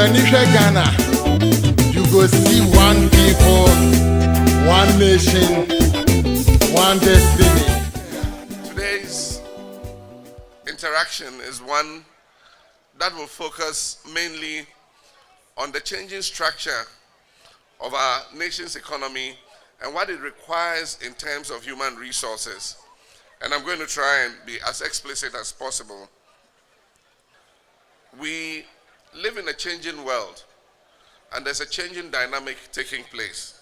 when you share Ghana, you go see one people, one nation, one destiny. Today's interaction is one that will focus mainly on the changing structure of our nation's economy and what it requires in terms of human resources. And I'm going to try and be as explicit as possible. We live in a changing world, and there's a changing dynamic taking place.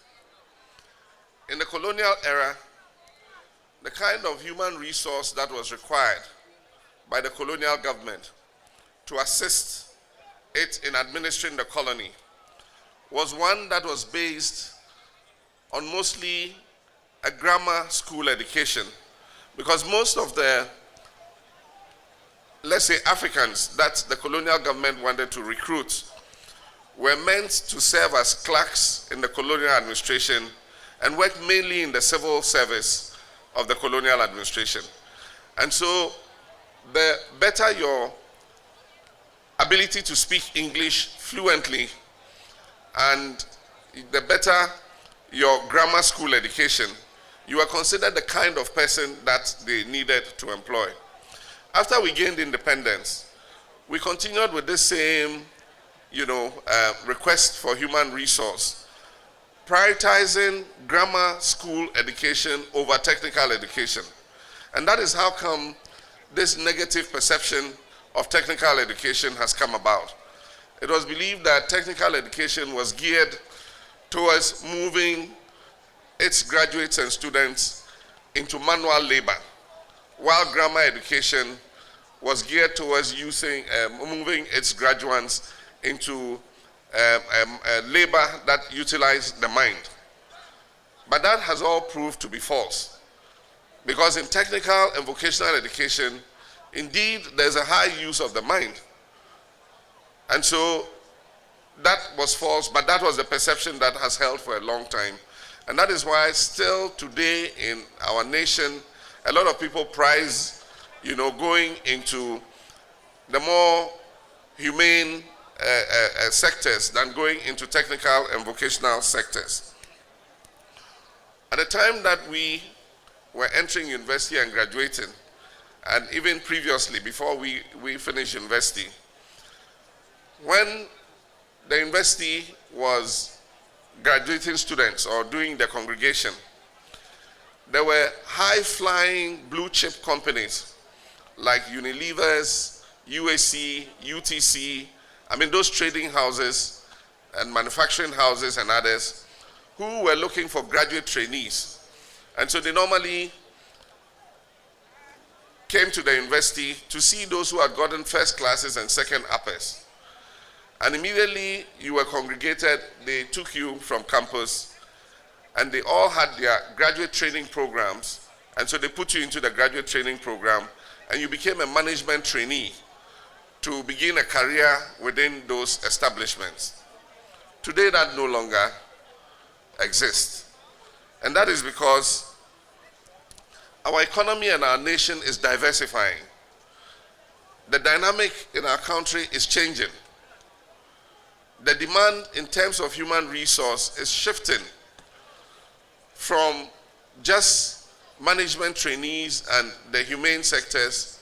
In the colonial era, the kind of human resource that was required by the colonial government to assist it in administering the colony was one that was based on mostly a grammar school education, because most of the, let's say, Africans that the colonial government wanted to recruit were meant to serve as clerks in the colonial administration and work mainly in the civil service of the colonial administration. And so the better your ability to speak English fluently and the better your grammar school education, you are considered the kind of person that they needed to employ. After we gained independence, we continued with this same, request for human resource, prioritizing grammar school education over technical education. And that is how come this negative perception of technical education has come about. It was believed that technical education was geared towards moving its graduates and students into manual labor, while grammar education was geared towards moving its graduates into labor that utilized the mind. But that has all proved to be false, because in technical and vocational education, indeed, there's a high use of the mind. And so that was false, but that was the perception that has held for a long time. And that is why still today in our nation, a lot of people prize, going into the more humane sectors than going into technical and vocational sectors. At the time that we were entering university and graduating, and even previously, before we finished university, when the university was graduating students or doing the congregation, there were high-flying blue-chip companies like Unilever's, UAC, UTC, those trading houses and manufacturing houses and others, who were looking for graduate trainees. And so they normally came to the university to see those who had gotten first classes and second uppers. And immediately you were congregated, they took you from campus, and they all had their graduate training programs. And so they put you into the graduate training program, and you became a management trainee to begin a career within those establishments. Today that no longer exists. And that is because our economy and our nation is diversifying. The dynamic in our country is changing. The demand in terms of human resource is shifting from just management trainees and the humane sectors,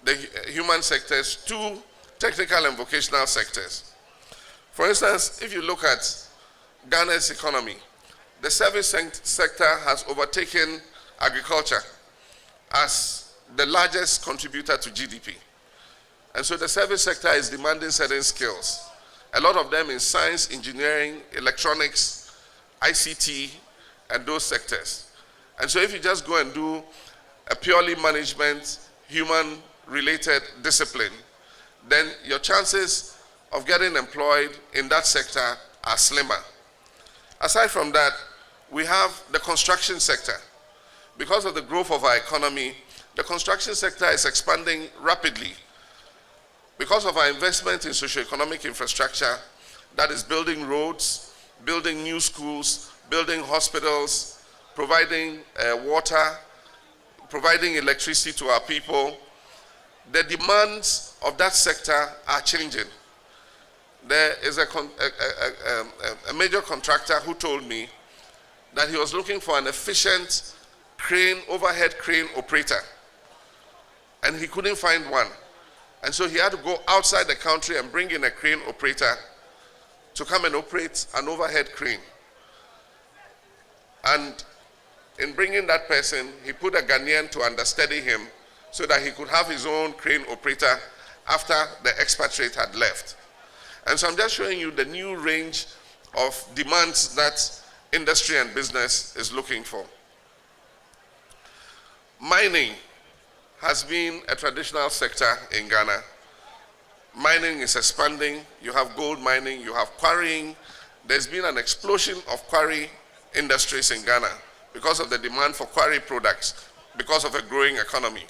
the human sectors, to technical and vocational sectors. For instance, if you look at Ghana's economy, the service sector has overtaken agriculture as the largest contributor to GDP. And so the service sector is demanding certain skills. A lot of them in science, engineering, electronics, ICT, and those sectors. And so if you just go and do a purely management, human-related discipline, then your chances of getting employed in that sector are slimmer. Aside from that, we have the construction sector. Because of the growth of our economy, the construction sector is expanding rapidly. Because of our investment in socio-economic infrastructure, that is building roads, building new schools, building hospitals, providing water, providing electricity to our people, the demands of that sector are changing. there is a major contractor who told me that he was looking for an efficient overhead crane operator, and he couldn't find one. And so he had to go outside the country and bring in a crane operator to come and operate an overhead crane. And in bringing that person, he put a Ghanaian to understudy him so that he could have his own crane operator after the expatriate had left. And so I'm just showing you the new range of demands that industry and business is looking for. Mining has been a traditional sector in Ghana. Mining is expanding. You have gold mining, you have quarrying. There's been an explosion of quarry industries in Ghana because of the demand for quarry products, because of a growing economy.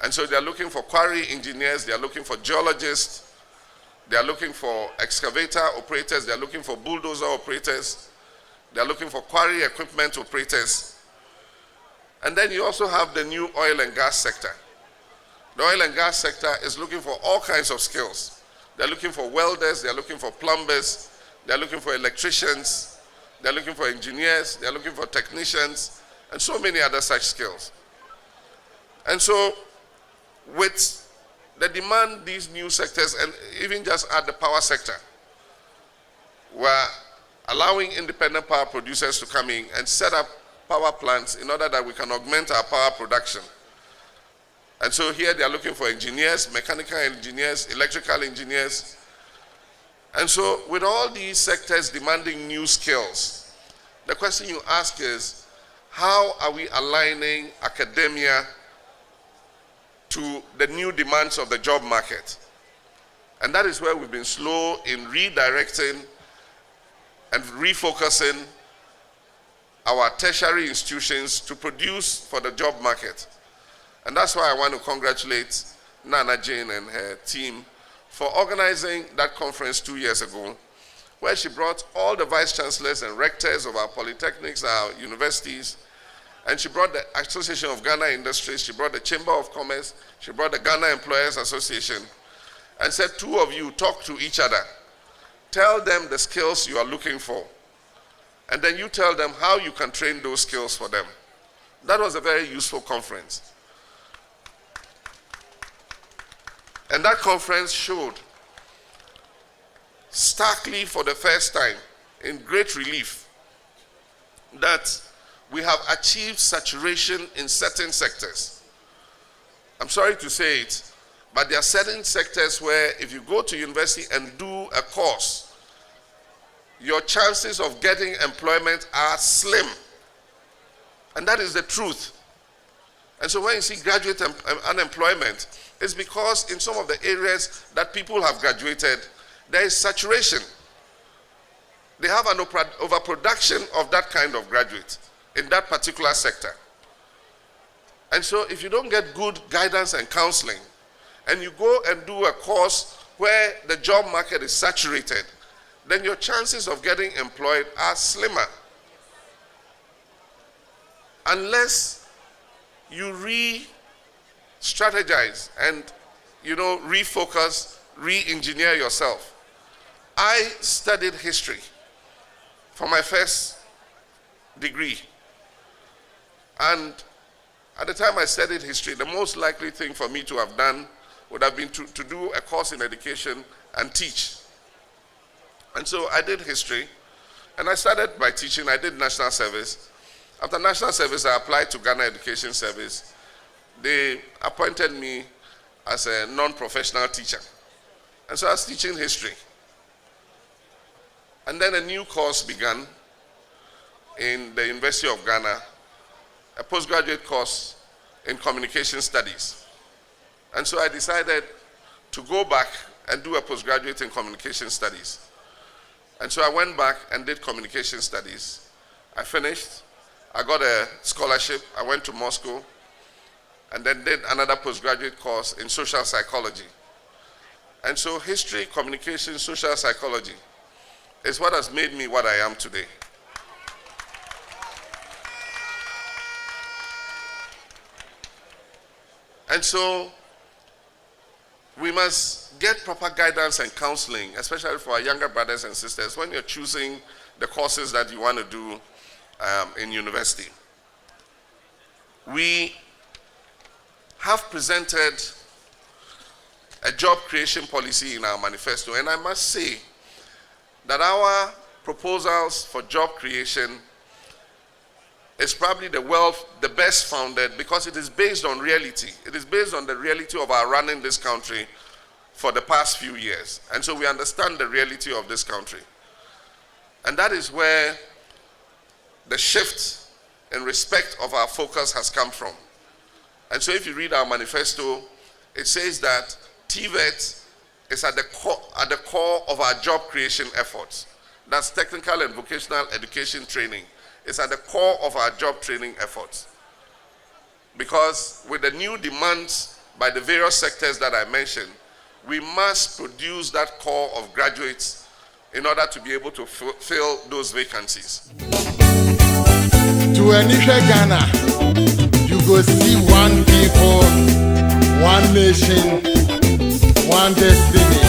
And so they're looking for quarry engineers, they're looking for geologists, they're looking for excavator operators, they're looking for bulldozer operators, they're looking for quarry equipment operators. And then you also have the new oil and gas sector. The oil and gas sector is looking for all kinds of skills. They're looking for welders, they're looking for plumbers, they're looking for electricians, they're looking for engineers, they're looking for technicians, and so many other such skills. And so, with the demand these new sectors, and even just at the power sector, we're allowing independent power producers to come in and set up power plants in order that we can augment our power production. And so here they are looking for engineers, mechanical engineers, electrical engineers. And so with all these sectors demanding new skills, the question you ask is, how are we aligning academia to the new demands of the job market? And that is where we've been slow in redirecting and refocusing our tertiary institutions to produce for the job market. And that's why I want to congratulate Nana Jane and her team for organizing that conference 2 years ago, where she brought all the vice chancellors and rectors of our polytechnics, our universities, and she brought the Association of Ghana Industries, she brought the Chamber of Commerce, she brought the Ghana Employers Association, and said, two of you talk to each other. Tell them the skills you are looking for. And then you tell them how you can train those skills for them. That was a very useful conference. And that conference showed starkly for the first time, in great relief, that we have achieved saturation in certain sectors. I'm sorry to say it, but there are certain sectors where if you go to university and do a course, your chances of getting employment are slim. And that is the truth. And so when you see graduate unemployment, it's because in some of the areas that people have graduated, there is saturation. They have an overproduction of that kind of graduate in that particular sector. And so if you don't get good guidance and counseling, and you go and do a course where the job market is saturated, then your chances of getting employed are slimmer. Unless you re-strategize and, refocus, re-engineer yourself. I studied history for my first degree. And at the time I studied history, the most likely thing for me to have done would have been to do a course in education and teach. And so I did history, and I started by teaching. I did national service. After national service, I applied to Ghana Education Service. They appointed me as a non-professional teacher. And so I was teaching history. And then a new course began in the University of Ghana, a postgraduate course in communication studies. And so I decided to go back and do a postgraduate in communication studies. And so I went back and did communication studies. I finished. I got a scholarship. I went to Moscow and then did another postgraduate course in social psychology. And so history, communication, social psychology is what has made me what I am today. And so We must get proper guidance and counseling, especially for our younger brothers and sisters, when you're choosing the courses that you want to do in university. We have presented a job creation policy in our manifesto, and I must say that our proposals for job creation is probably the best founded, because it is based on reality. It is based on the reality of our running this country for the past few years. And so we understand the reality of this country. And that is where the shift in respect of our focus has come from. And so if you read our manifesto, it says that TVET is at the core of our job creation efforts. That's technical and vocational education training. It's at the core of our job training efforts. Because with the new demands by the various sectors that I mentioned, we must produce that core of graduates in order to be able to fill those vacancies. To Anisha Ghana, you go see one people, one nation, one destiny.